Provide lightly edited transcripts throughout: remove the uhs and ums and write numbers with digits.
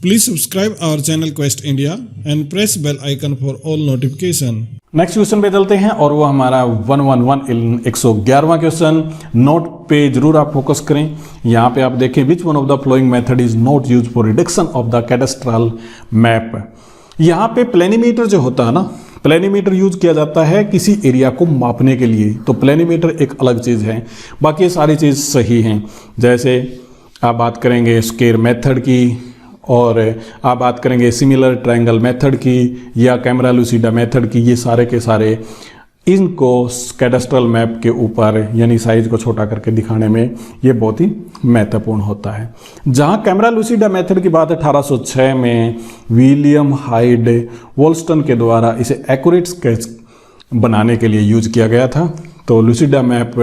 Please subscribe our channel Quest India and press bell icon for all notification. Next question पे चलते हैं और वो हमारा 111 क्वेश्चन। नोट पे जरूर आप फोकस करें। यहाँ पे आप देखें विच one of the flowing method is not use for reduction of the cadastral map. यहाँ पे प्लेनीमीटर जो होता है ना, प्लेनीमीटर यूज किया जाता है किसी एरिया को मापने के लिए, तो प्लेनीमीटर एक अलग चीज़ है, बाकी ये सारी चीज़ सही हैं। जैसे आप बात करेंगे स्क्वायर मेथड की, और आप बात करेंगे सिमिलर ट्रायंगल मेथड की या कैमरा लूसिडा मेथड की, ये सारे के सारे इनको कैडेस्ट्रल मैप के ऊपर यानी साइज को छोटा करके दिखाने में ये बहुत ही महत्वपूर्ण होता है। जहाँ कैमरा लूसिडा मेथड की बात 1806 में विलियम हाइड वोल्स्टन के द्वारा इसे एक्यूरेट स्केच बनाने के लिए यूज किया गया था। तो लूसिडा मैप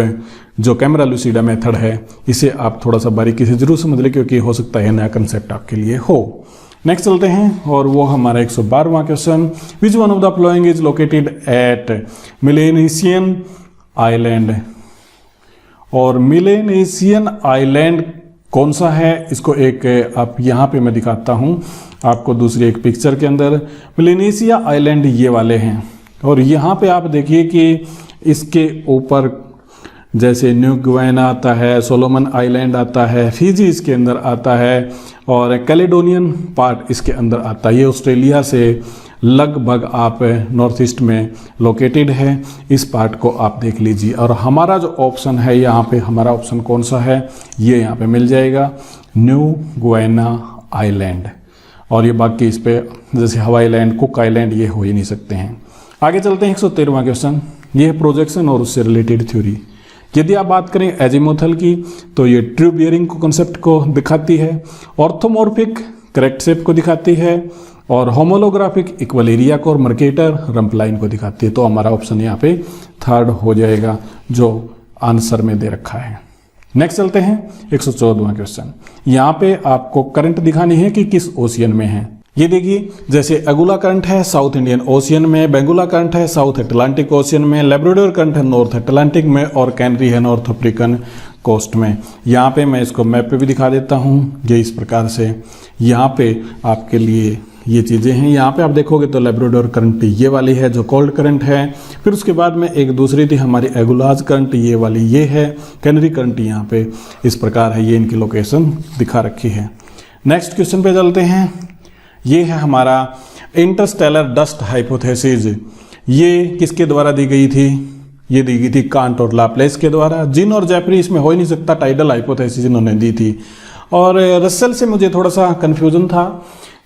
जो कैमरा लूसिडा मेथड है, इसे आप थोड़ा सा बारीकी से जरूर समझ लें, क्योंकि हो सकता है नया कंसेप्ट आपके लिए हो। नेक्स्ट चलते हैं और वो हमारा 112वां question. Which one of the following is located at Melanesian island. और मिलेनेशियन आइलैंड कौन सा है, इसको एक आप यहाँ पे मैं दिखाता हूँ आपको दूसरी एक पिक्चर के अंदर। मिलेनेशिया आइलैंड ये वाले हैं, और यहाँ पे आप देखिए कि इसके ऊपर जैसे न्यू ग्वेना आता है, सोलोमन आइलैंड आता है, फिजी इसके अंदर आता है, और कैलेडोनियन पार्ट इसके अंदर आता है। ये ऑस्ट्रेलिया से लगभग आप नॉर्थ ईस्ट में लोकेटेड है। इस पार्ट को आप देख लीजिए। और हमारा जो ऑप्शन है यहाँ पे, हमारा ऑप्शन कौन सा है, ये यहाँ पे मिल जाएगा, न्यू ग्वेना आइलैंड। और ये बाकी इस पे जैसे हवाई लैंड, कुक आइलैंड, ये हो ही नहीं सकते हैं। आगे चलते हैं 113वां क्वेश्चन। ये है प्रोजेक्शन और उससे रिलेटेड थ्योरी। यदि आप बात करें एजीमुथल की, तो ये ट्रू बियरिंग को कंसेप्ट को दिखाती है, ऑर्थोमॉर्फिक करेक्ट शेप को दिखाती है, और होमोलोग्राफिक इक्वल एरिया को और मर्केटर रंप लाइन को दिखाती है। तो हमारा ऑप्शन यहाँ पे थर्ड हो जाएगा जो आंसर में दे रखा है। नेक्स्ट चलते हैं 114वां क्वेश्चन। यहाँ पे आपको करंट दिखानी है कि किस ओशियन में है। ये देखिए, जैसे अगुला करंट है साउथ इंडियन ओशियन में, बेंगुला करंट है साउथ अटलांटिक ओशियन में, लेब्राडोर करंट है नॉर्थ अटलांटिक में, और कैनरी है नॉर्थ अफ्रीकन कोस्ट में। यहाँ पे मैं इसको मैप पे भी दिखा देता हूँ। ये इस प्रकार से यहाँ पे आपके लिए ये चीज़ें हैं। यहाँ पे आप देखोगे तो लेब्राडोर करंट ये वाली है जो कोल्ड करंट है। फिर उसके बाद में एक दूसरी थी हमारी एगुलाज करंट, ये वाली ये है। कैनरी करंट यहाँ पे इस प्रकार है, ये इनकी लोकेशन दिखा रखी है। नेक्स्ट क्वेश्चन पे चलते हैं। ये है हमारा इंटरस्टेलर डस्ट हाइपोथेसिस। ये किसके द्वारा दी गई थी, ये दी गई थी कांट और लाप्लेस के द्वारा। जिन और जैफरी इसमें हो ही नहीं सकता, टाइडल हाइपोथेसिस इन्होंने दी थी। और रसेल से मुझे थोड़ा सा कन्फ्यूजन था,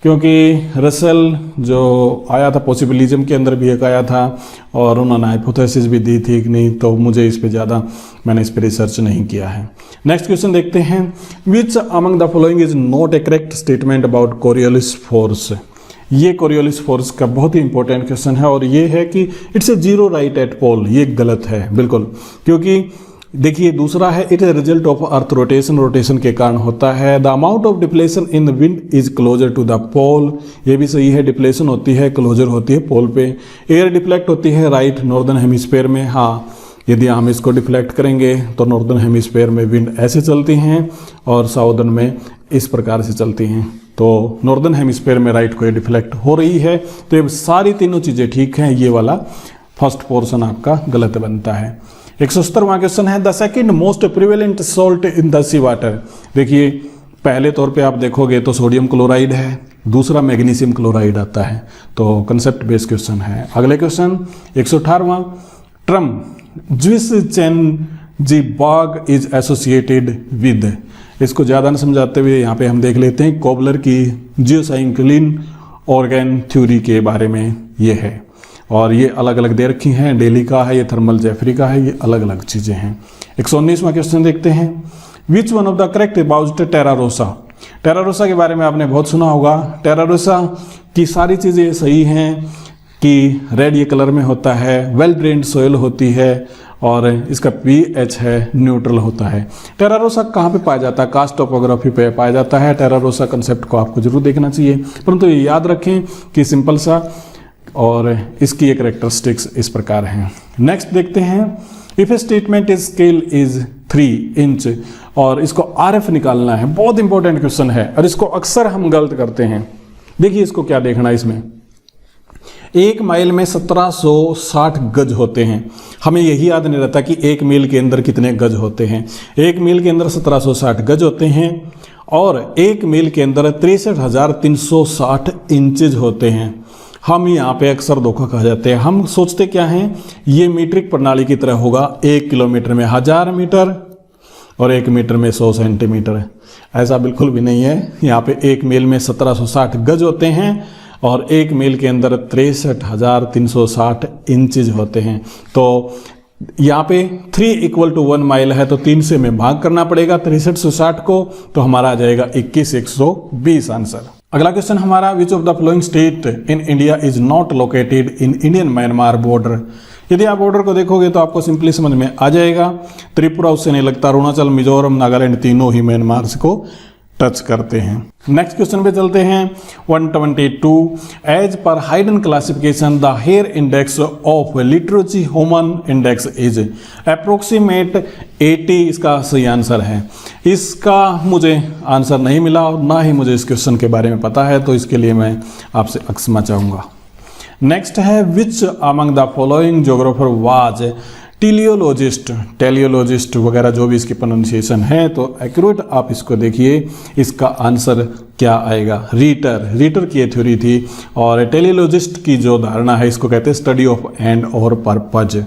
क्योंकि रसेल जो आया था पॉसिबिलिज्म के अंदर भी एक आया था, और उन्होंने हाइपोथेसिस भी दी थी कि नहीं, तो मुझे इस पे ज़्यादा मैंने इस पे रिसर्च नहीं किया है। नेक्स्ट क्वेश्चन देखते हैं। विच among the following is not A correct statement about Coriolis force. ये कोरियोलिस फोर्स का बहुत ही इंपॉर्टेंट क्वेश्चन है, और ये है कि it's a zero right at pole. ये गलत है बिल्कुल, क्योंकि देखिए दूसरा है it is result of earth rotation, rotation के कारण होता है। The amount of depletion in the wind is closer to the pole. ये भी सही है, डिप्लेशन होती है, क्लोजर होती है पोल पे। एयर डिफ्लेक्ट होती है राइट नॉर्दर्न हेमिस्फेयर में। हाँ, यदि हम इसको डिफ्लेक्ट करेंगे तो नॉर्दर्न हेमिस्फेयर में विंड ऐसे चलती हैं और साउदर्न में इस प्रकार से चलती हैं। तो नॉर्दर्न हेमिस्फेयर में राइट को ये डिफ्लेक्ट हो रही है। तो ये सारी तीनों चीज़ें ठीक हैं, ये वाला फर्स्ट पोर्शन आपका गलत बनता है। 170वां क्वेश्चन है the second most prevalent salt in the sea water. देखिए पहले तौर पे आप देखोगे तो सोडियम क्लोराइड है, दूसरा मैग्नीशियम क्लोराइड आता है। तो कंसेप्ट बेस्ड क्वेश्चन है। अगले क्वेश्चन 118वां। ट्रम ज्विस चैन जी बाग इज एसोसिएटेड विद। इसको ज़्यादा न समझाते हुए यहाँ पे हम देख लेते हैं कोबलर की जियोसाइक्लिन ऑर्गेन थ्योरी के बारे में ये है, और ये अलग अलग दे रखी हैं। डेली का है, ये थर्मल जैफरी का है, ये अलग अलग चीज़ें हैं। 119वां क्वेश्चन देखते हैं। Which one of the correct about terra rossa. Terra rossa के बारे में आपने बहुत सुना होगा। टेरारोसा की सारी चीज़ें सही हैं कि रेड ये कलर में होता है, वेल ड्रेन्ड सोयल होती है, और इसका pH है न्यूट्रल होता है। टेरारोसा कहाँ पे पाया जाता है, कास्ट टोपोग्राफी पे पाया जाता है। टेरारोसा कंसेप्ट को आपको जरूर देखना चाहिए, परंतु ये याद रखें कि सिंपल सा, और इसकी एक कैरेक्टरिस्टिक्स इस प्रकार हैं। नेक्स्ट देखते हैं। If A statement is scale is 3 inch और इसको RF निकालना है। बहुत इंपॉर्टेंट क्वेश्चन है और इसको अक्सर हम गलत करते हैं। देखिए इसको क्या देखना है, इसमें 1 माइल में 1760 गज होते हैं। हमें यही याद नहीं रहता कि 1 मील के अंदर कितने गज होते हैं। 1 मील के अंदर 1760 गज होते हैं और 1 मील के अंदर 63,360 इंचेज होते हैं। हम यहाँ पे अक्सर धोखा खा जाते हैं। हम सोचते क्या हैं, ये मीट्रिक प्रणाली की तरह होगा, 1 किलोमीटर में 1000 मीटर और 1 मीटर में 100 सेंटीमीटर। ऐसा बिल्कुल भी नहीं है। यहाँ पे 1 मील में 1760 गज होते हैं और 1 मील के अंदर 63,360 इंचेज होते हैं। तो यहाँ पे 3 = 1 माइल है तो 3 से हमें भाग करना पड़ेगा 63 से 60 को, तो हमारा आ जाएगा 21,120 आंसर। अगला क्वेश्चन हमारा, which of the following state in India is not located in Indian Myanmar border. यदि आप बॉर्डर को देखोगे तो आपको सिंपली समझ में आ जाएगा। त्रिपुरा उससे नहीं लगता, अरुणाचल, मिजोरम, नागालैंड तीनों ही म्यांमार को टच करते हैं। नेक्स्ट क्वेश्चन पे चलते हैं। 122, एज पर Haddon classification the hair index of leiotrichi human index is approximate 80। इसका सही आंसर है। इसका मुझे आंसर नहीं मिला और ना ही मुझे इस क्वेश्चन के बारे में पता है, तो इसके लिए मैं आपसे क्षमा चाहूँगा। नेक्स्ट है, which among the following geographer was teleologist वगैरह जो भी इसकी प्रोनाउंसिएशन है, तो एक्यूरेट आप इसको देखिए, इसका आंसर क्या आएगा। रीटर की थ्योरी थी और टेलियोलॉजिस्ट की जो धारणा है इसको कहते हैं स्टडी ऑफ एंड और पर्पज।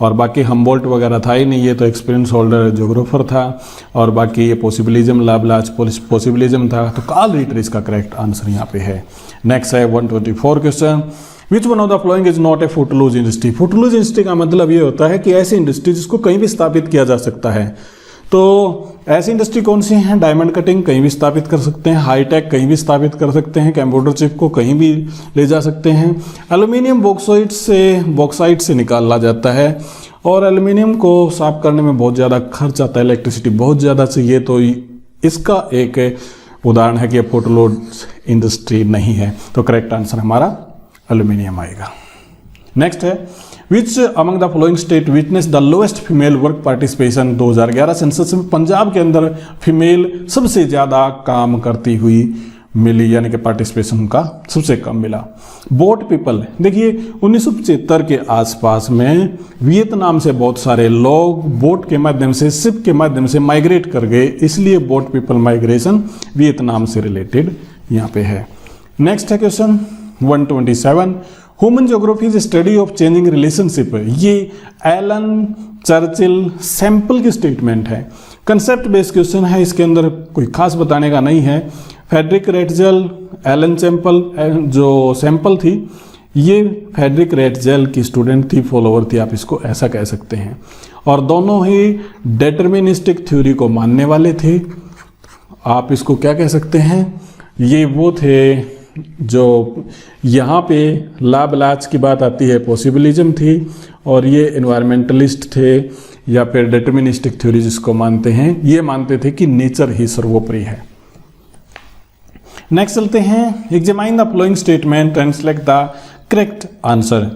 और बाकी हमबोल्ट वगैरह था ही नहीं, ये तो एक्सपीरियंस होल्डर ज्योग्राफर था और बाकी ये पॉसिबिलिज्म लाब्लाच पॉसिबिलिज्म था। तो कार्ल रीटर इसका करेक्ट आंसर यहाँ पे है। नेक्स्ट है 124 question, which one of the following is not a footloose industry. Footloose industry का मतलब ये होता है कि ऐसी इंडस्ट्री जिसको कहीं भी स्थापित किया जा सकता है। तो ऐसी इंडस्ट्री कौन सी हैं? डायमंड कटिंग कहीं भी स्थापित कर सकते हैं, हाईटेक कहीं भी स्थापित कर सकते हैं, कंप्यूटर चिप को कहीं भी ले जा सकते हैं। एल्यूमिनियम बॉक्साइट से निकाला जाता है और एल्यूमिनियम को साफ करने में बहुत ज़्यादा खर्च आता है, इलेक्ट्रिसिटी बहुत ज़्यादा चाहिए। तो इसका एक उदाहरण है कि फुटलूज इंडस्ट्री नहीं है। तो करेक्ट आंसर हमारा एल्यूमिनियम आएगा। नेक्स्ट है, which among the following state witness the lowest female work participation. 2011 census में पंजाब के अंदर फीमेल सबसे ज़्यादा काम करती हुई मिली, यानी कि पार्टिसिपेशन का सबसे कम मिला। बोट पीपल, देखिए 1975 के आसपास में वियतनाम से बहुत सारे लोग बोट के माध्यम से, शिप के माध्यम से माइग्रेट कर गए, इसलिए बोट पीपल माइग्रेशन वियतनाम से रिलेटेड यहाँ पे है। नेक्स्ट है question 127, human geography is study of changing relationship. ये एलन चर्चिल सैंपल की स्टेटमेंट है। कंसेप्ट बेस्ड क्वेश्चन है, इसके अंदर कोई खास बताने का नहीं है। फ्रेडरिक रेटजेल, एलन सैंपल जो सैंपल थी, ये फ्रेडरिक रेटजेल की स्टूडेंट थी, फॉलोवर थी, आप इसको ऐसा कह सकते हैं। और दोनों ही डिटर्मिनिस्टिक थ्योरी को मानने वाले थे। आप इसको क्या कह सकते हैं, ये वो थे जो यहाँ पे लाब्लाच की बात आती है पॉसिबिलिज्म थी, और ये एनवायरमेंटलिस्ट थे या फिर डिटर्मिनिस्टिक थ्योरी जिसको मानते हैं, ये मानते थे कि नेचर ही सर्वोपरि है। नेक्स्ट चलते हैं, examine the following statement and select the correct answer.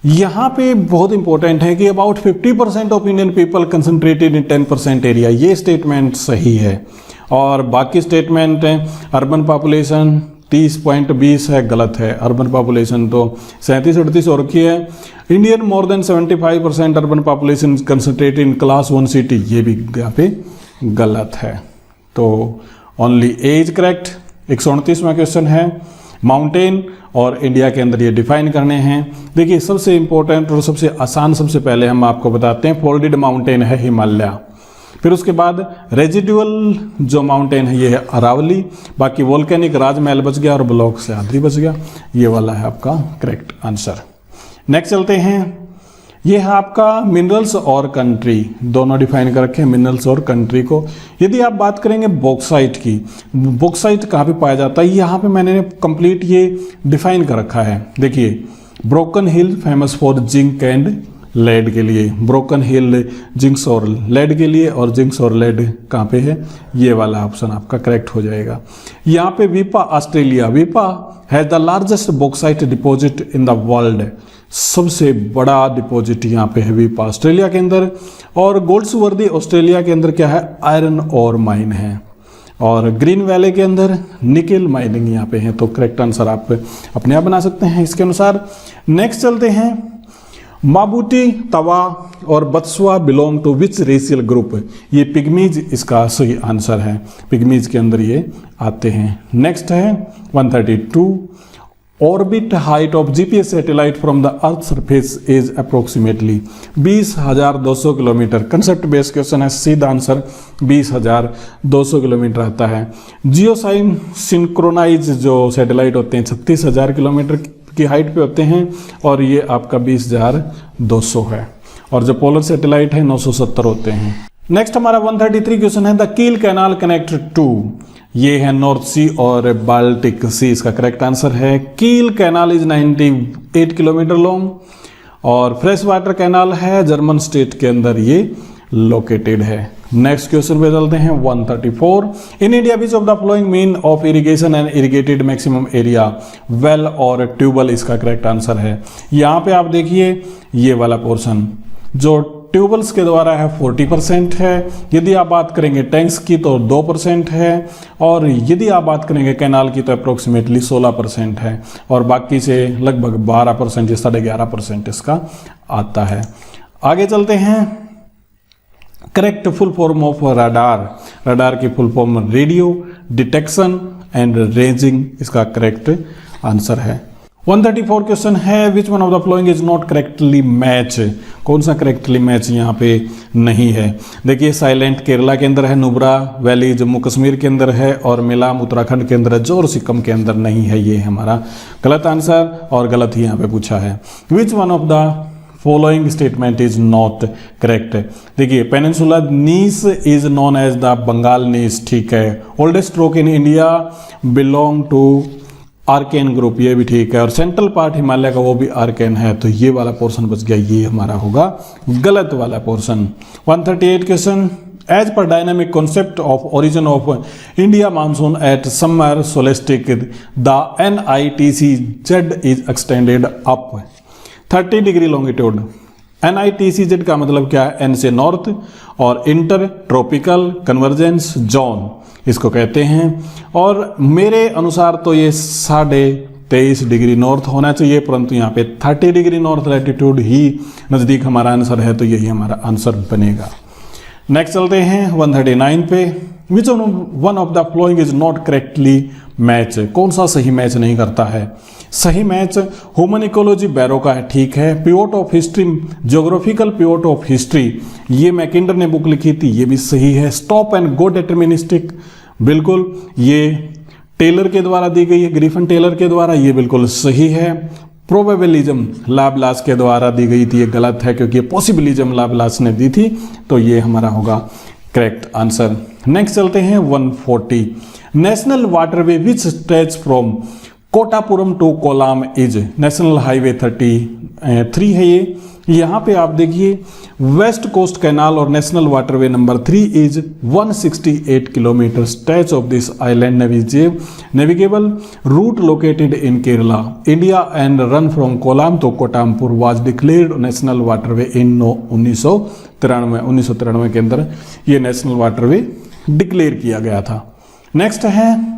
यहाँ पे बहुत इंपॉर्टेंट है कि about 50% of Indian people concentrated in 10% area, ये स्टेटमेंट सही है। और बाकी स्टेटमेंट है अर्बन पॉपुलेशन 30.20 है, गलत है। अर्बन पॉपुलेशन तो 37-38 हो रखी है। Indian more than 75% urban population concentrated in class 1 city, ये भी यहाँ पे गलत है। तो ओनली एज करेक्ट। 129वां क्वेश्चन है, माउंटेन और इंडिया के अंदर ये डिफाइन करने हैं। देखिए सबसे इंपॉर्टेंट और सबसे आसान, सबसे पहले हम आपको बताते हैं, फोल्डेड माउंटेन है हिमालय, फिर उसके बाद रेजिडुअल जो माउंटेन है ये है अरावली, बाकी वोल्केनिक राजमहल बच गया और ब्लॉक से आद्री बच गया, ये वाला है आपका करेक्ट आंसर। नेक्स्ट चलते हैं, ये है आपका मिनरल्स और कंट्री, दोनों डिफाइन कर रखे हैं मिनरल्स और कंट्री को। यदि आप बात करेंगे बॉक्साइट की, बॉक्साइट कहाँ पे पाया जाता है, यहाँ पे मैंने कंप्लीट ये डिफाइन कर रखा है। देखिए broken hill famous for zinc and lead के लिए, ब्रोकन हिल जिंक्स और लेड के लिए, और जिंक्स और लेड कहाँ पे है, ये वाला ऑप्शन आपका करेक्ट हो जाएगा। यहाँ पे Weipa Australia, Weipa has the largest bauxite deposit in the world. सबसे बड़ा डिपॉजिट यहाँ पे है वीप ऑस्ट्रेलिया के अंदर। और गोल्ड्सवर्दी ऑस्ट्रेलिया के अंदर क्या है, आयरन और माइन है। और ग्रीन वैली के अंदर निकेल माइनिंग यहाँ पे है। तो करेक्ट आंसर आप अपने आप बना सकते हैं इसके अनुसार। नेक्स्ट चलते हैं, माबूटी, तवा और Batswa belong to which racial group. ये पिग्मीज इसका सही आंसर है, पिग्मीज के अंदर ये आते हैं। नेक्स्ट है 132, orbit height of GPS satellite from the earth surface is approximately 20,200 kilometre. Concept based question है, सीधा आंसर 20,200 किलोमीटर आता है। जियोसाइन सिंक्रोनाइज जो सैटेलाइट होते हैं 36,000 किलोमीटर की हाइट पे होते हैं और ये आपका 20,200 है। और जो पोलर सैटेलाइट है 970 होते हैं। नेक्स्ट हमारा 133 क्वेश्चन है, द कील कैनाल कनेक्ट टू, ये है नॉर्थ सी और बाल्टिक सी। इसका करेक्ट आंसर है कील कैनाल इज 98 किलोमीटर लॉन्ग और फ्रेश वाटर कैनाल है जर्मन स्टेट के अंदर ये लोकेटेड है। नेक्स्ट क्वेश्चन पे चलते हैं 134, in India which of the flowing mean of irrigation and irrigated maximum area, well और ट्यूबवेल। इसका करेक्ट आंसर है, यहाँ पे आप देखिए ये वाला पोर्शन जो ट्यूबवेल्स के द्वारा है 40% है। यदि आप बात करेंगे टैंक्स की तो 2% है और यदि आप बात करेंगे कैनाल की तो अप्रोक्सीमेटली 16% है और बाकी से लगभग 12% या 11.5% इसका आता है। आगे चलते हैं, correct full form of radar. Radar की full form radio detection and ranging, इसका करेक्ट आंसर है। 134 क्वेश्चन है, which one of the following is not correctly match. कौन सा करेक्टली मैच यहाँ पे नहीं है। देखिए साइलेंट केरला के अंदर है, नुब्रा वैली जम्मू कश्मीर के अंदर है और मिलाम उत्तराखंड के अंदर है, जोर सिक्किम के अंदर नहीं है। ये हमारा गलत आंसर और गलत ही यहाँ पे पूछा है। Which one of the following statement is not correct. देखिए peninsula gneiss is known as the Bengal gneiss, ठीक है। Oldest rock in India belong to Archean group, ये भी ठीक है। और सेंट्रल पार्ट हिमालय का वो भी आर्केन है, तो ये वाला पोर्शन बच गया, ये हमारा होगा गलत वाला पोर्शन। 138 क्वेश्चन, एज पर dynamic concept of origin of India monsoon at summer solstice the NITCZ is extended up 30 degree longitude. NITCZ का मतलब क्या है, N से नॉर्थ और इंटर ट्रॉपिकल कन्वर्जेंस जोन इसको कहते हैं। और मेरे अनुसार तो ये 23.5 डिग्री नॉर्थ होना चाहिए, परंतु यहाँ पे 30 डिग्री नॉर्थ लैटिट्यूड ही नज़दीक हमारा आंसर है, तो यही हमारा आंसर बनेगा। नेक्स्ट चलते हैं 139 पे, विच one of the following is not correctly match. कौन सा सही मैच नहीं करता है। सही मैच ह्यूमन इकोलॉजी बैरो का है, ठीक है। Pivot of history, geographical pivot of history, ये मैकिंडर ने बुक लिखी थी, ये भी सही है। स्टॉप एंड गो डिटर्मिनिस्टिक, बिल्कुल ये टेलर के द्वारा दी गई है, ग्रिफिन टेलर के द्वारा, ये बिल्कुल सही है। प्रोबेबिलिज्म लाप्लास के द्वारा दी गई थी, ये गलत है क्योंकि पॉसिबिलिज्म लाप्लास ने दी थी, तो ये हमारा होगा करेक्ट आंसर। नेक्स्ट चलते हैं 140, national waterway which stretch from Kottapuram to Kollam is. National highway 33 है ये। यहाँ पे आप देखिए वेस्ट कोस्ट कैनाल और national waterway number 3 is 168 kilometre stretch of this island navigable route located in Kerala India and run from Kollam to Kottapuram was declared national waterway in 1993 के अंदर ये नेशनल वाटरवे डिक्लेयर किया गया था। नेक्स्ट है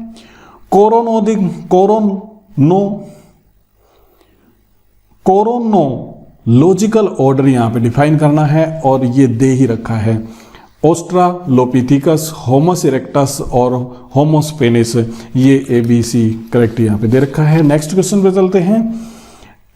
कोरोनोलॉजिकल ऑर्डर यहाँ पे डिफाइन करना है और ये दे ही रखा है, ऑस्ट्रालोपिथिकस, होमस इरेक्टस और होमोस्पेनिस, ये ABC करेक्ट यहाँ पे दे रखा है। नेक्स्ट क्वेश्चन पे चलते हैं,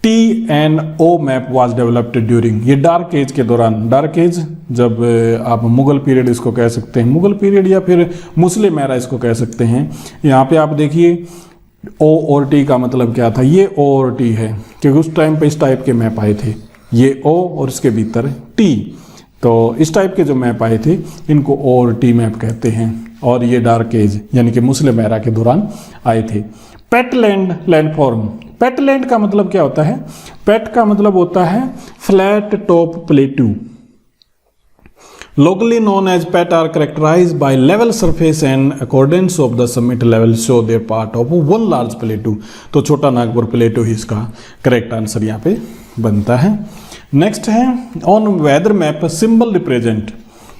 TNO map was developed during, ये डार्क एज के दौरान, डार्क एज जब आप मुगल पीरियड इसको कह सकते हैं, मुगल पीरियड या फिर मुस्लिम एरा इसको कह सकते हैं। यहाँ पे आप देखिए O और T का मतलब क्या था, ये O और T है क्योंकि उस टाइम पे इस टाइप के मैप आए थे, ये O और इसके भीतर T, तो इस टाइप के जो मैप आए थे इनको O और T मैप कहते हैं और ये डार्क एज यानी कि मुस्लिम एरा के दौरान आए थे। पेटलैंड लैंडफॉर्म, पेटलैंड का मतलब क्या होता है, पेट का मतलब होता है flat top plateau. Locally known as pet are characterized by level surface and accordance of the summit level show their part of one large plateau। तो छोटा नागपुर प्लेटो ही इसका करेक्ट आंसर यहाँ पे बनता है। नेक्स्ट है on whether map symbol represent.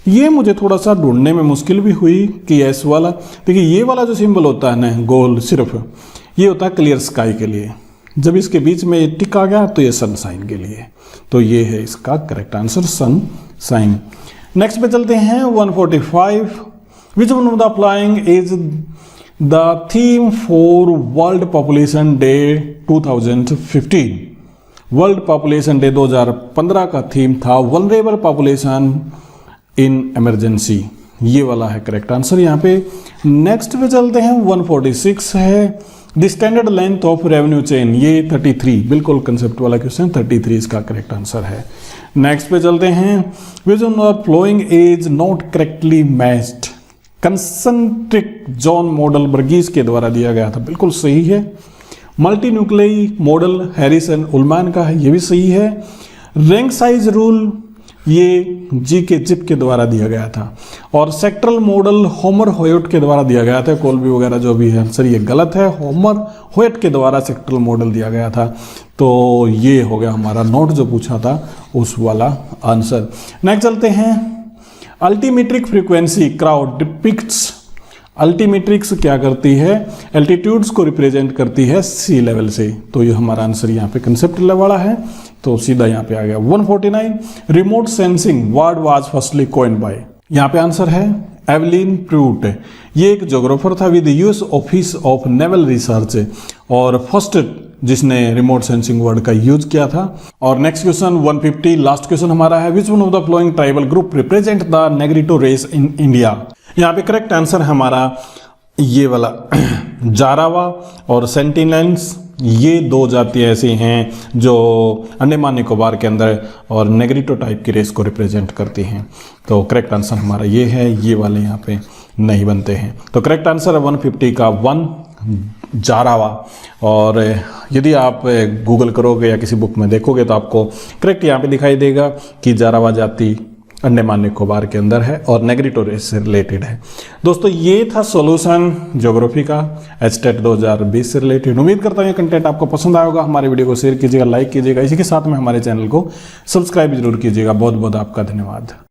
ये मुझे थोड़ा सा ढूंढने में मुश्किल भी हुई कि एस वाला, देखिए ये वाला जो सिंबल होता है ना गोल, सिर्फ ये होता है क्लियर स्काई के लिए। जब इसके बीच में ये टिक आ गया तो ये सन साइन के लिए, तो ये है इसका correct answer, sun sign. Next पे चलते हैं 145। Which one of the following is the theme for world population day 2015। World population day 2015 का थीम था वल्नरेबल पॉपुलेशन इन इमरजेंसी। ये वाला है करेक्ट आंसर यहाँ पे। नेक्स्ट पे चलते हैं 146 है the standard length of revenue chain, ये 33, बिल्कुल कंसेप्ट वाला क्वेश्चन, 33 इसका करेक्ट आंसर है। नेक्स्ट पे चलते हैं which one of following is not correctly matched. Concentric zone model वर्गीस के द्वारा दिया गया था, बिल्कुल सही है। Multi nuclei model Harris and Ullman का है, ये भी सही है। रैंक साइज रूल ये जी के चिप के द्वारा दिया गया था। और सेक्टरल मॉडल होमर होयट के द्वारा दिया गया था, कोलबी वगैरह जो भी है आंसर ये गलत है, होमर होयट के द्वारा सेक्टरल मॉडल दिया गया था। तो ये हो गया हमारा नोट जो पूछा था उस वाला आंसर। नेक्स्ट चलते हैं अल्टीमेट्रिक फ्रीक्वेंसी क्राउड डिपिक्ट्स। अल्टीमेट्रिक्स क्या करती है, एल्टीट्यूड्स को रिप्रेजेंट करती है सी लेवल से, तो ये हमारा आंसर यहाँ पे कंसेप्ट वाला है, तो सीधा यहाँ पे आ गया। 149 remote sensing word was firstly coined bye. यहाँ पे आंसर है एवलिन प्रूट। ये एक ज्योग्राफर था with US office of naval research, और फर्स्ट जिसने रिमोट सेंसिंग वर्ड का यूज किया था। और नेक्स्ट क्वेश्चन 150 लास्ट क्वेश्चन हमारा है which one of the flowing tribal group represent the negrito race in India. यहाँ पे करेक्ट आंसर हमारा ये वाला जारावा और सेंटिनेल्स, ये दो जातियाँ ऐसी हैं जो अंडमान निकोबार के अंदर और नेग्रिटो टाइप की रेस को रिप्रेजेंट करती हैं। तो करेक्ट आंसर हमारा ये है, ये वाले यहाँ पे नहीं बनते हैं। तो करेक्ट आंसर है 150 का 1 जारावा। और यदि आप गूगल करोगे या किसी बुक में देखोगे तो आपको करेक्ट यहाँ पे दिखाई देगा कि जारावा जाति अंडमान निकोबार के अंदर है और नेग्रिटो रेस से रिलेटेड है। दोस्तों ये था सॉल्यूशन ज्योग्राफी का एचटेट 2020 से रिलेटेड। उम्मीद करता हूँ ये कंटेंट आपको पसंद आया होगा। हमारे वीडियो को शेयर कीजिएगा, लाइक कीजिएगा, इसी के साथ में हमारे चैनल को सब्सक्राइब जरूर कीजिएगा। बहुत बहुत आपका धन्यवाद।